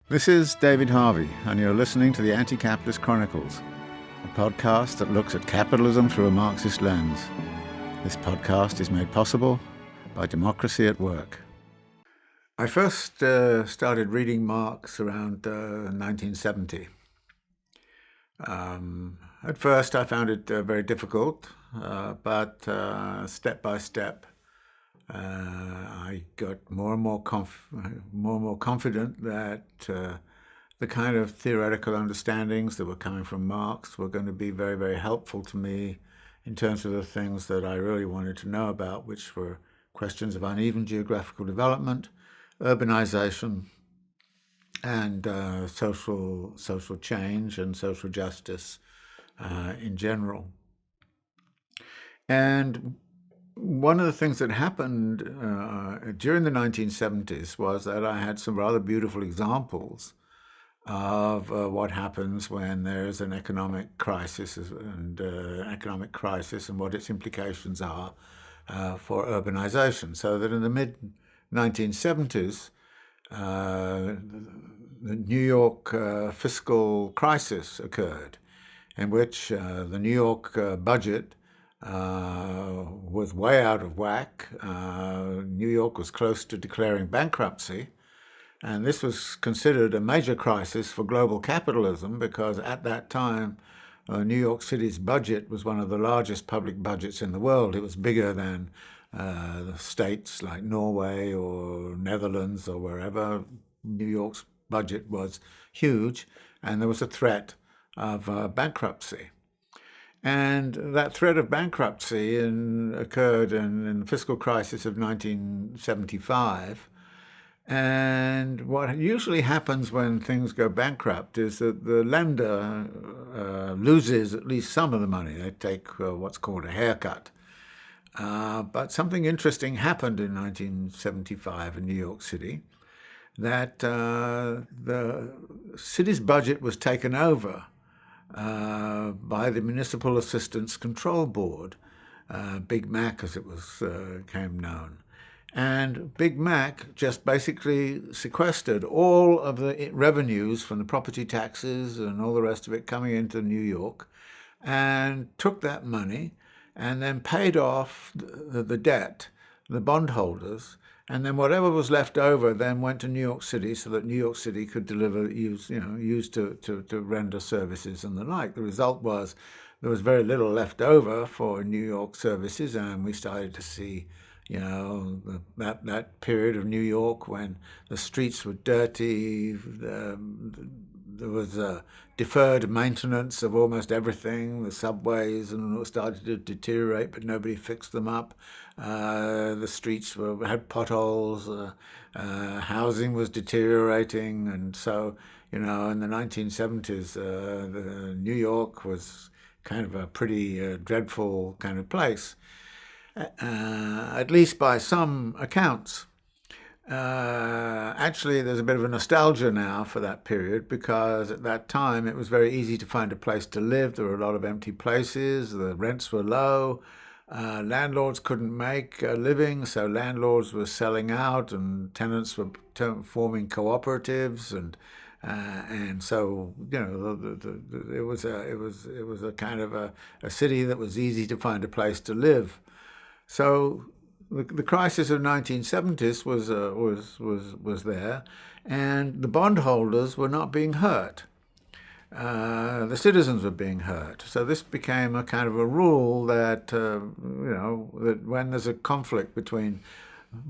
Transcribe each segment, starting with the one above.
This is David Harvey, and you're listening to the Anti-Capitalist Chronicles, a podcast that looks at capitalism through a Marxist lens. This podcast is made possible by Democracy at Work. I first started reading Marx around 1970. At first I found it very difficult, but step by step I got more and more confident that the kind of theoretical understandings that were coming from Marx were going to be very, very helpful to me in terms of the things that I really wanted to know about, which were questions of uneven geographical development, urbanization, and social change and social justice in general. And one of the things that happened during the 1970s was that I had some rather beautiful examples of what happens when there's an economic crisis and what its implications are for urbanization. So that in the mid-1970s, the New York fiscal crisis occurred, in which the New York budget was way out of whack. New York was close to declaring bankruptcy, and this was considered a major crisis for global capitalism because at that time New York City's budget was one of the largest public budgets in the world. It was bigger than the states like Norway or Netherlands or wherever. New York's budget was huge, and there was a threat of bankruptcy. And that threat of bankruptcy occurred in the fiscal crisis of 1975. And what usually happens when things go bankrupt is that the lender loses at least some of the money. They take what's called a haircut. But something interesting happened in 1975 in New York City, that the city's budget was taken over by the Municipal Assistance Control Board, Big Mac as it was became known. And Big Mac just basically sequestered all of the revenues from the property taxes and all the rest of it coming into New York, and took that money and then paid off the debt, the bondholders, and then whatever was left over then went to New York City so that New York City could use to render services and the like. The result was there was very little left over for New York services, and we started to see, that period of New York when the streets were dirty. There was deferred maintenance of almost everything. The subways and started to deteriorate, but nobody fixed them up. The streets had potholes. Housing was deteriorating, and so in the 1970s, New York was kind of a pretty dreadful kind of place, at least by some accounts. Actually, there's a bit of a nostalgia now for that period because at that time it was very easy to find a place to live. There were a lot of empty places. The rents were low. Landlords couldn't make a living, so landlords were selling out, and tenants were forming cooperatives, and so it was a kind of a city that was easy to find a place to live. So the crisis of 1970s was there, and the bondholders were not being hurt. The citizens were being hurt. So this became a kind of a rule that that when there's a conflict between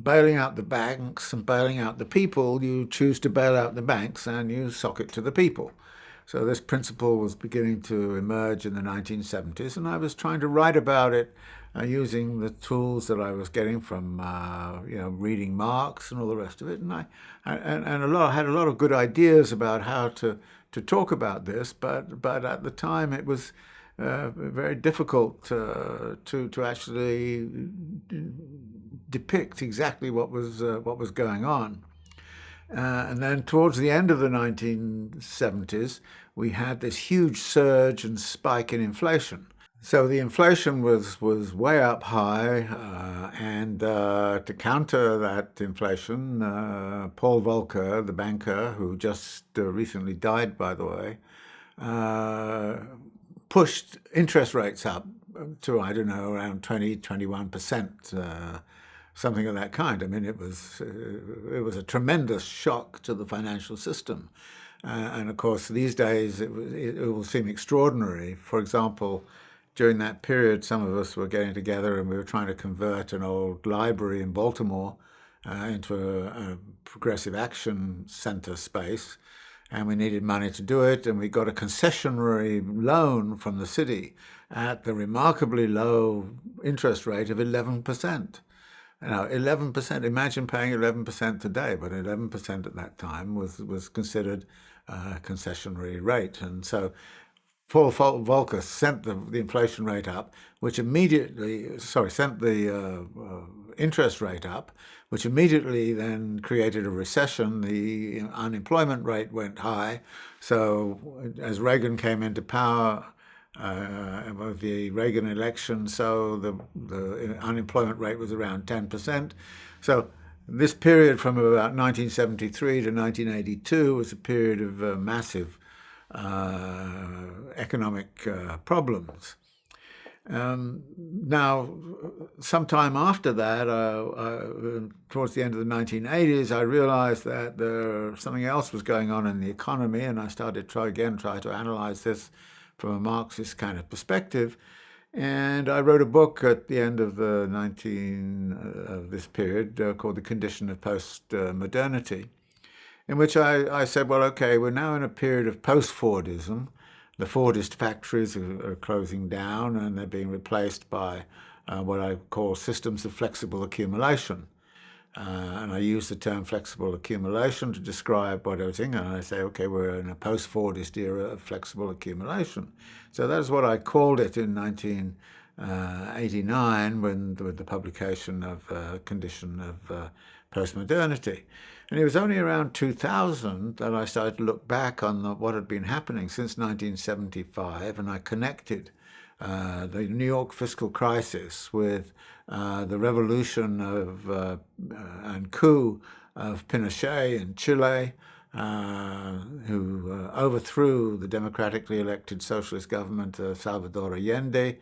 bailing out the banks and bailing out the people, you choose to bail out the banks and you sock it to the people. So this principle was beginning to emerge in the 1970s, and I was trying to write about it using the tools that I was getting from reading Marx and all the rest of it, and I had a lot of good ideas about how to talk about this, but at the time it was very difficult to actually depict exactly what was going on. And then towards the end of the 1970s, we had this huge surge and spike in inflation. So the inflation was way up high, and to counter that inflation, Paul Volcker, the banker who just recently died, by the way, uh, pushed interest rates up to, I don't know, around 20, 21%, something of that kind. I mean, it was a tremendous shock to the financial system. And of course, these days it will seem extraordinary. For example, during that period, some of us were getting together and we were trying to convert an old library in Baltimore into a progressive action center space. And we needed money to do it. And we got a concessionary loan from the city at the remarkably low interest rate of 11%. 11%. Imagine paying 11% today, but 11% at that time was considered a concessionary rate. And so Paul Volcker sent the inflation rate up, which immediately, sorry, sent the interest rate up, which immediately then created a recession. The unemployment rate went high. So as Reagan came into power, of the Reagan election, so the unemployment rate was around 10%. So this period from about 1973 to 1982 was a period of massive economic problems. Now, sometime after that, towards the end of the 1980s, I realized that something else was going on in the economy, and I started try to analyze this from a Marxist kind of perspective. And I wrote a book at the end of this period called The Condition of Post-Modernity, in which I said, well, okay, we're now in a period of post-Fordism. The Fordist factories are closing down and they're being replaced by what I call systems of flexible accumulation. And I use the term flexible accumulation to describe what I was thinking. And I say, okay, we're in a post-Fordist era of flexible accumulation. So that's what I called it in 1989 with the publication of Condition of Postmodernity. And it was only around 2000 that I started to look back on what had been happening since 1975, and I connected the New York fiscal crisis with the revolution and coup of Pinochet in Chile, who overthrew the democratically elected socialist government of Salvador Allende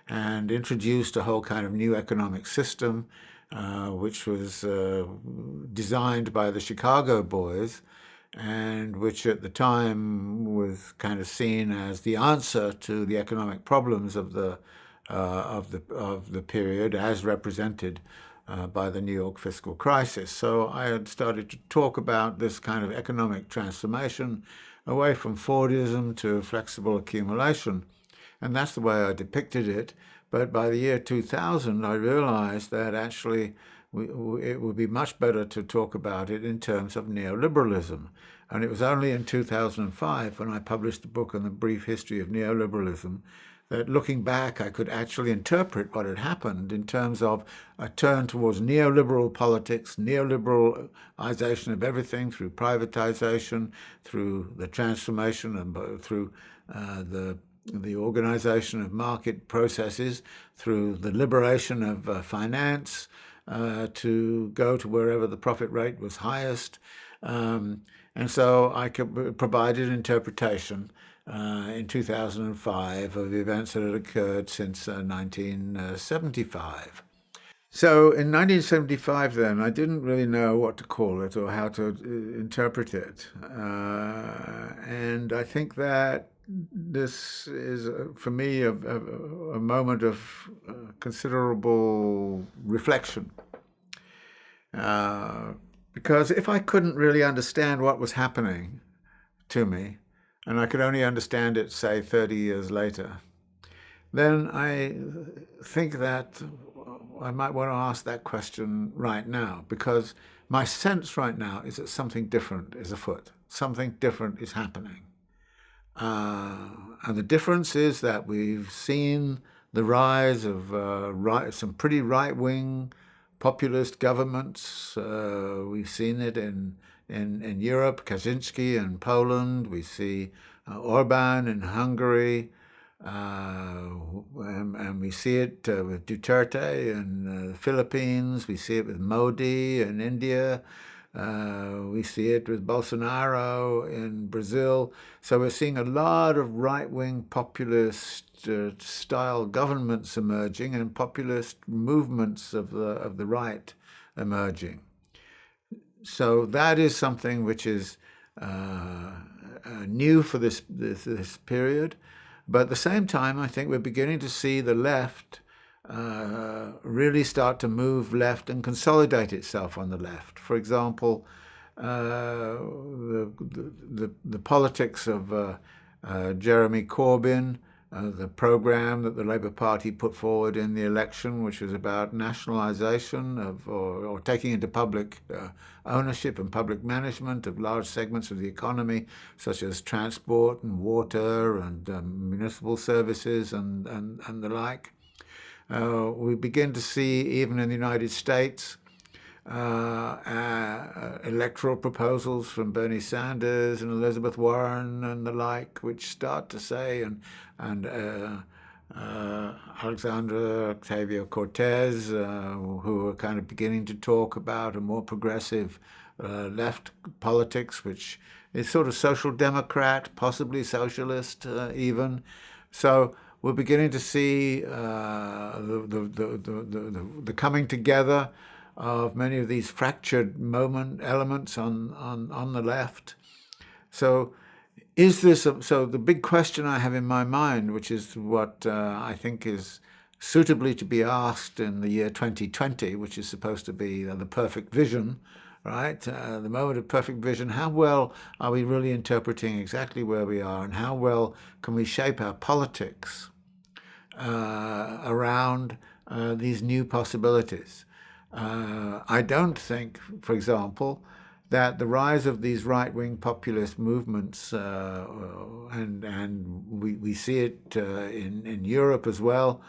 and introduced a whole kind of new economic system, which was designed by the Chicago boys, and which at the time was kind of seen as the answer to the economic problems of the period, as represented by the New York fiscal crisis. So I had started to talk about this kind of economic transformation away from Fordism to flexible accumulation, and that's the way I depicted it. But by the year 2000, I realized that actually it would be much better to talk about it in terms of neoliberalism. And it was only in 2005, when I published a book on the brief history of neoliberalism, that looking back, I could actually interpret what had happened in terms of a turn towards neoliberal politics, neoliberalization of everything through privatization, through the transformation, and through the organization of market processes, through the liberation of finance, to go to wherever the profit rate was highest. And so I could provide an interpretation in 2005 of the events that had occurred since 1975. So in 1975 then, I didn't really know what to call it or how to interpret it. And I think that this is, for me, a moment of considerable reflection. Because if I couldn't really understand what was happening to me, and I could only understand it, say, 30 years later, then I think that I might want to ask that question right now, because my sense right now is that something different is afoot. Something different is happening. And the difference is that we've seen the rise of some pretty right-wing populist governments. We've seen it in Europe, Kaczynski in Poland. We see Orban in Hungary. And we see it with Duterte in the Philippines. We see it with Modi in India. We see it with Bolsonaro in Brazil. So we're seeing a lot of right-wing populist style governments emerging and populist movements of the right emerging. So that is something which is new for this period. But at the same time, I think we're beginning to see the left really start to move left and consolidate itself on the left. For example, the politics of Jeremy Corbyn, the program that the Labour Party put forward in the election, which was about nationalisation of or taking into public ownership and public management of large segments of the economy, such as transport and water and municipal services and the like. We begin to see, even in the United States, electoral proposals from Bernie Sanders and Elizabeth Warren and the like, which start to say, and Alexandra Ocasio-Cortez, who are kind of beginning to talk about a more progressive left politics, which is sort of social democrat, possibly socialist even. So we're beginning to see the coming together of many of these fractured elements on the left. So is this so the big question I have in my mind, which is what I think is suitably to be asked in the year 2020, which is supposed to be the perfect vision, right? The moment of perfect vision. How well are we really interpreting exactly where we are, and how well can we shape our politics around these new possibilities? I don't think, for example, that the rise of these right-wing populist movements, and we see it in Europe as well,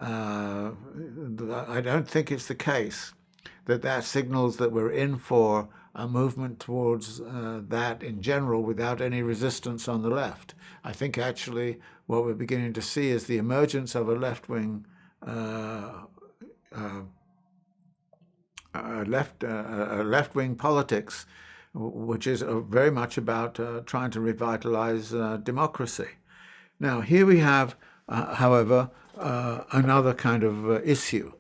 I don't think it's the case that signals that we're in for a movement towards that in general without any resistance on the left. I think actually what we're beginning to see is the emergence of a left-wing left-wing politics, which is very much about trying to revitalize democracy. Now, here we have, however, another kind of issue.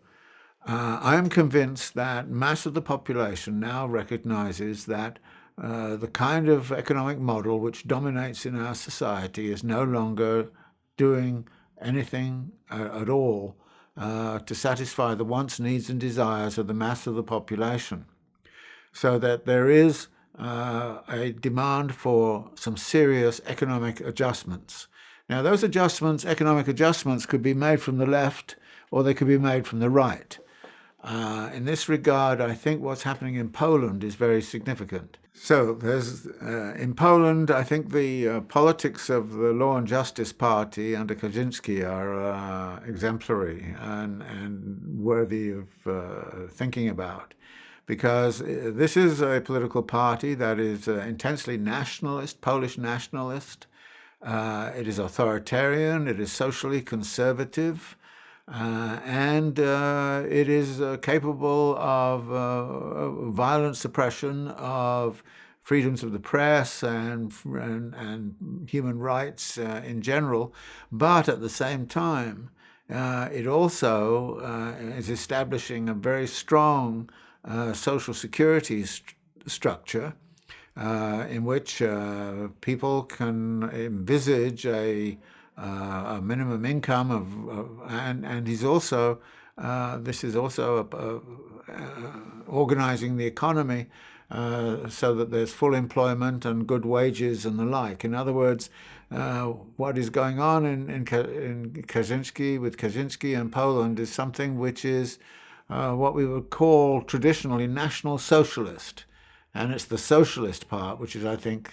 I am convinced that mass of the population now recognizes that the kind of economic model which dominates in our society is no longer doing anything at all to satisfy the wants, needs, and desires of the mass of the population. So that there is a demand for some serious economic adjustments. Now, those adjustments, economic adjustments, could be made from the left or they could be made from the right. In this regard, I think what's happening in Poland is very significant. So there's in Poland, I think the politics of the Law and Justice Party under Kaczynski are exemplary and worthy of thinking about, because this is a political party that is intensely nationalist, Polish nationalist. It is authoritarian, it is socially conservative, and it is capable of violent suppression of freedoms of the press and human rights in general. But at the same time, it also is establishing a very strong social security structure in which people can envisage a minimum income and he's also this is also organizing the economy so that there's full employment and good wages and the like. In other words, what is going on in Kaczynski, with Kaczynski and Poland, is something which is what we would call traditionally National Socialist. And it's the socialist part which is, I think,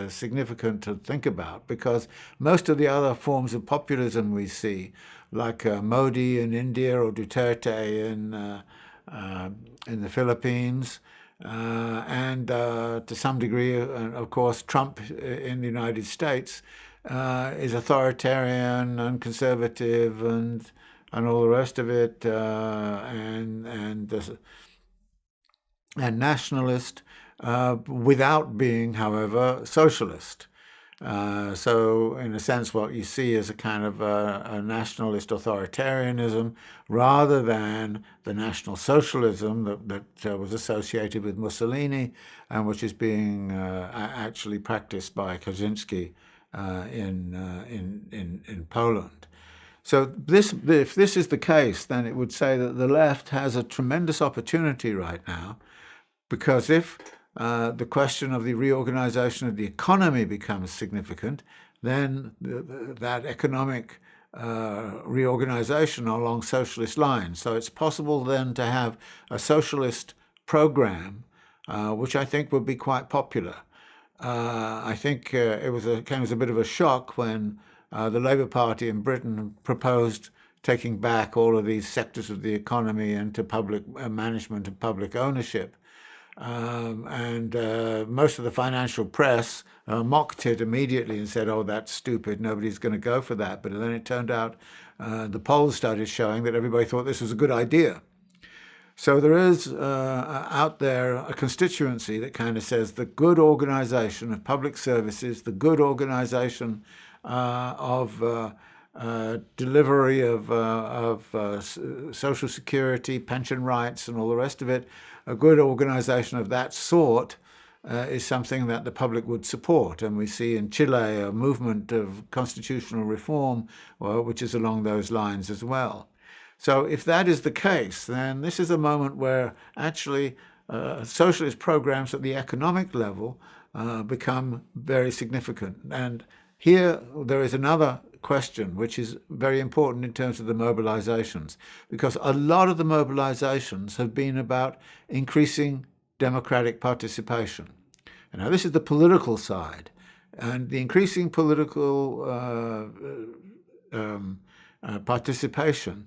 significant to think about, because most of the other forms of populism we see, like Modi in India or Duterte in the Philippines, and to some degree, of course, Trump in the United States, is authoritarian and conservative and all the rest of it, and nationalist, without being, however, socialist. So, in a sense, what you see is a kind of a nationalist authoritarianism rather than the National Socialism that was associated with Mussolini and which is being actually practiced by Kaczynski in Poland. So if this is the case, then it would say that the left has a tremendous opportunity right now, because if the question of the reorganization of the economy becomes significant, then that economic reorganization along socialist lines. So it's possible then to have a socialist program, which I think would be quite popular. I think it came as a bit of a shock when the Labour Party in Britain proposed taking back all of these sectors of the economy into public management and public ownership. And most of the financial press mocked it immediately and said, "Oh, that's stupid. Nobody's going to go for that." But then it turned out the polls started showing that everybody thought this was a good idea. So there is out there a constituency that kind of says the good organization of public services, the good organization of delivery of social security, pension rights, and all the rest of it, a good organization of that sort is something that the public would support. And we see in Chile a movement of constitutional reform, which is along those lines as well. So if that is the case, then this is a moment where actually socialist programs at the economic level become very significant. And here there is another question which is very important in terms of the mobilizations, because a lot of the mobilizations have been about increasing democratic participation. And now this is the political side, and the increasing political participation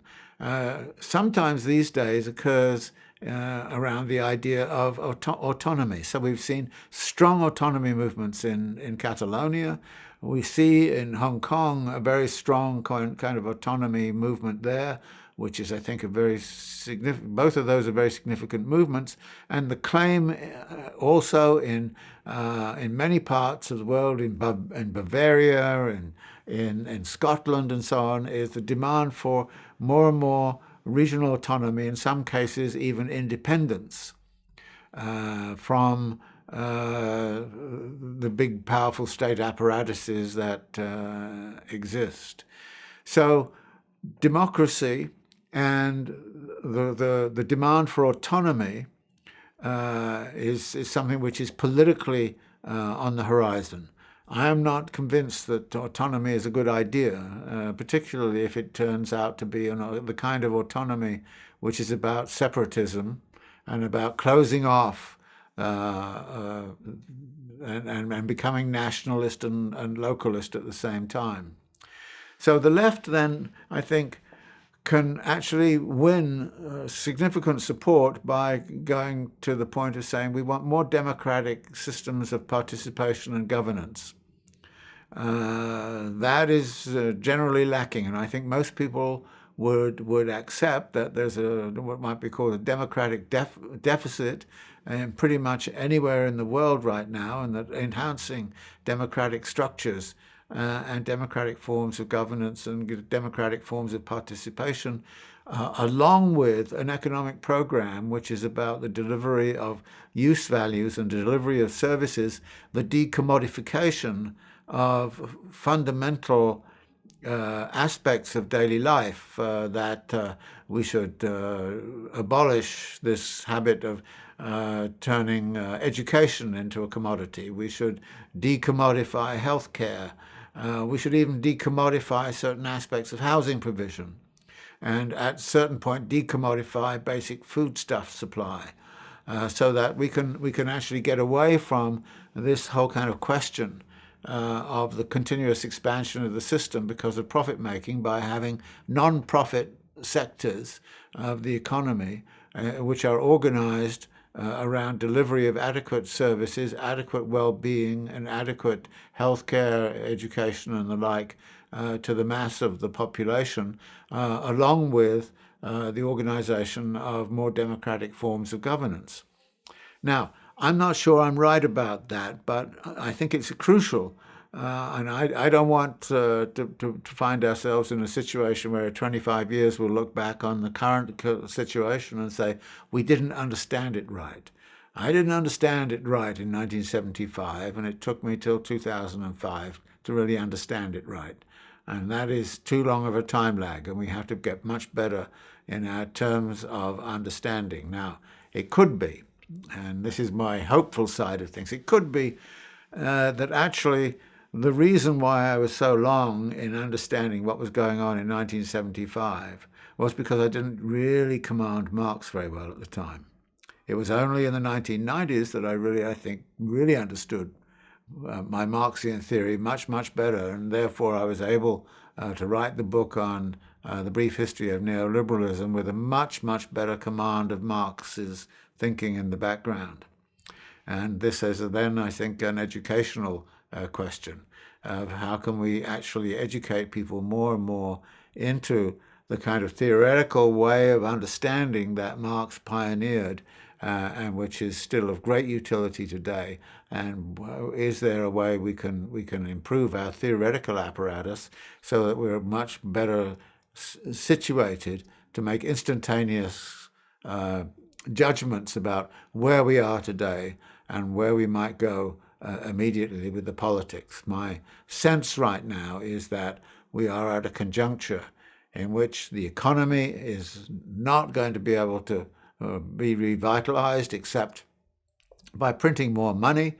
sometimes these days occurs around the idea of autonomy. So we've seen strong autonomy movements in Catalonia. We see in Hong Kong a very strong kind of autonomy movement there, which is, I think, a very significant. Both of those are very significant movements. And the claim also in many parts of the world, in Bavaria and in Scotland and so on, is the demand for more and more regional autonomy, in some cases even independence from the big, powerful state apparatuses that exist. So democracy and the demand for autonomy is something which is politically on the horizon. I am not convinced that autonomy is a good idea, particularly if it turns out to be the kind of autonomy which is about separatism and about closing off and becoming nationalist and localist at the same time. So the left then, I think, can actually win significant support by going to the point of saying we want more democratic systems of participation and governance. That is generally lacking, and I think most people would accept that there's what might be called a democratic deficit in pretty much anywhere in the world right now, and that enhancing democratic structures and democratic forms of governance and democratic forms of participation, along with an economic program which is about the delivery of use values and delivery of services, the decommodification of fundamental aspects of daily life, that we should abolish this habit of turning education into a commodity. We should decommodify healthcare. We should even decommodify certain aspects of housing provision, and at a certain point decommodify basic foodstuff supply, so that we can actually get away from this whole kind of question of the continuous expansion of the system because of profit making by having non-profit sectors of the economy which are organized around delivery of adequate services, adequate well-being, and adequate healthcare, education, and the like to the mass of the population, along with the organization of more democratic forms of governance. Now, I'm not sure I'm right about that, but I think it's crucial. And I don't want to find ourselves in a situation where in 25 years we'll look back on the current situation and say, we didn't understand it right. I didn't understand it right in 1975, and it took me till 2005 to really understand it right. And that is too long of a time lag, and we have to get much better in our terms of understanding. Now, it could be, and this is my hopeful side of things, it could be that actually the reason why I was so long in understanding what was going on in 1975 was because I didn't really command Marx very well at the time. It was only in the 1990s that I think, really understood my Marxian theory much, much better, and therefore I was able to write the book on the brief history of neoliberalism with a much, much better command of Marx's thinking in the background. And this is then, I think, an educational question of how can we actually educate people more and more into the kind of theoretical way of understanding that Marx pioneered, and which is still of great utility today. And is there a way we can improve our theoretical apparatus so that we're much better situated to make instantaneous judgments about where we are today and where we might go immediately with the politics. My sense right now is that we are at a conjuncture in which the economy is not going to be able to be revitalized except by printing more money,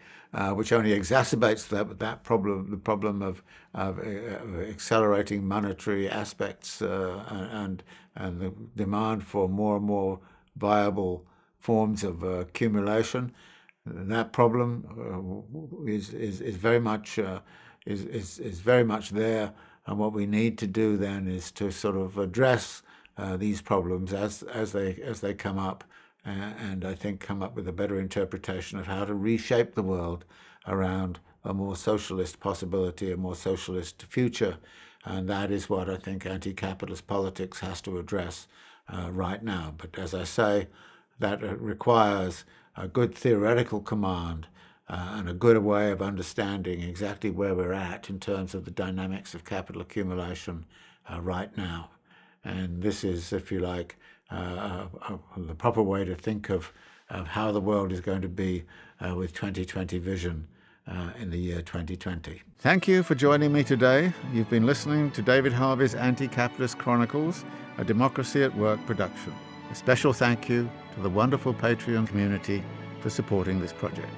which only exacerbates that problem, the problem of accelerating monetary aspects and the demand for more and more viable forms of accumulation. That problem is very much very much there, and what we need to do then is to sort of address these problems as they come up, and I think come up with a better interpretation of how to reshape the world around a more socialist possibility, a more socialist future, and that is what I think anti-capitalist politics has to address right now. But as I say, that requires a good theoretical command and a good way of understanding exactly where we're at in terms of the dynamics of capital accumulation right now. And this is, if you like, the proper way to think of how the world is going to be with 2020 vision in the year 2020. Thank you for joining me today. You've been listening to David Harvey's Anti-Capitalist Chronicles, a Democracy at Work production. A special thank you to the wonderful Patreon community for supporting this project.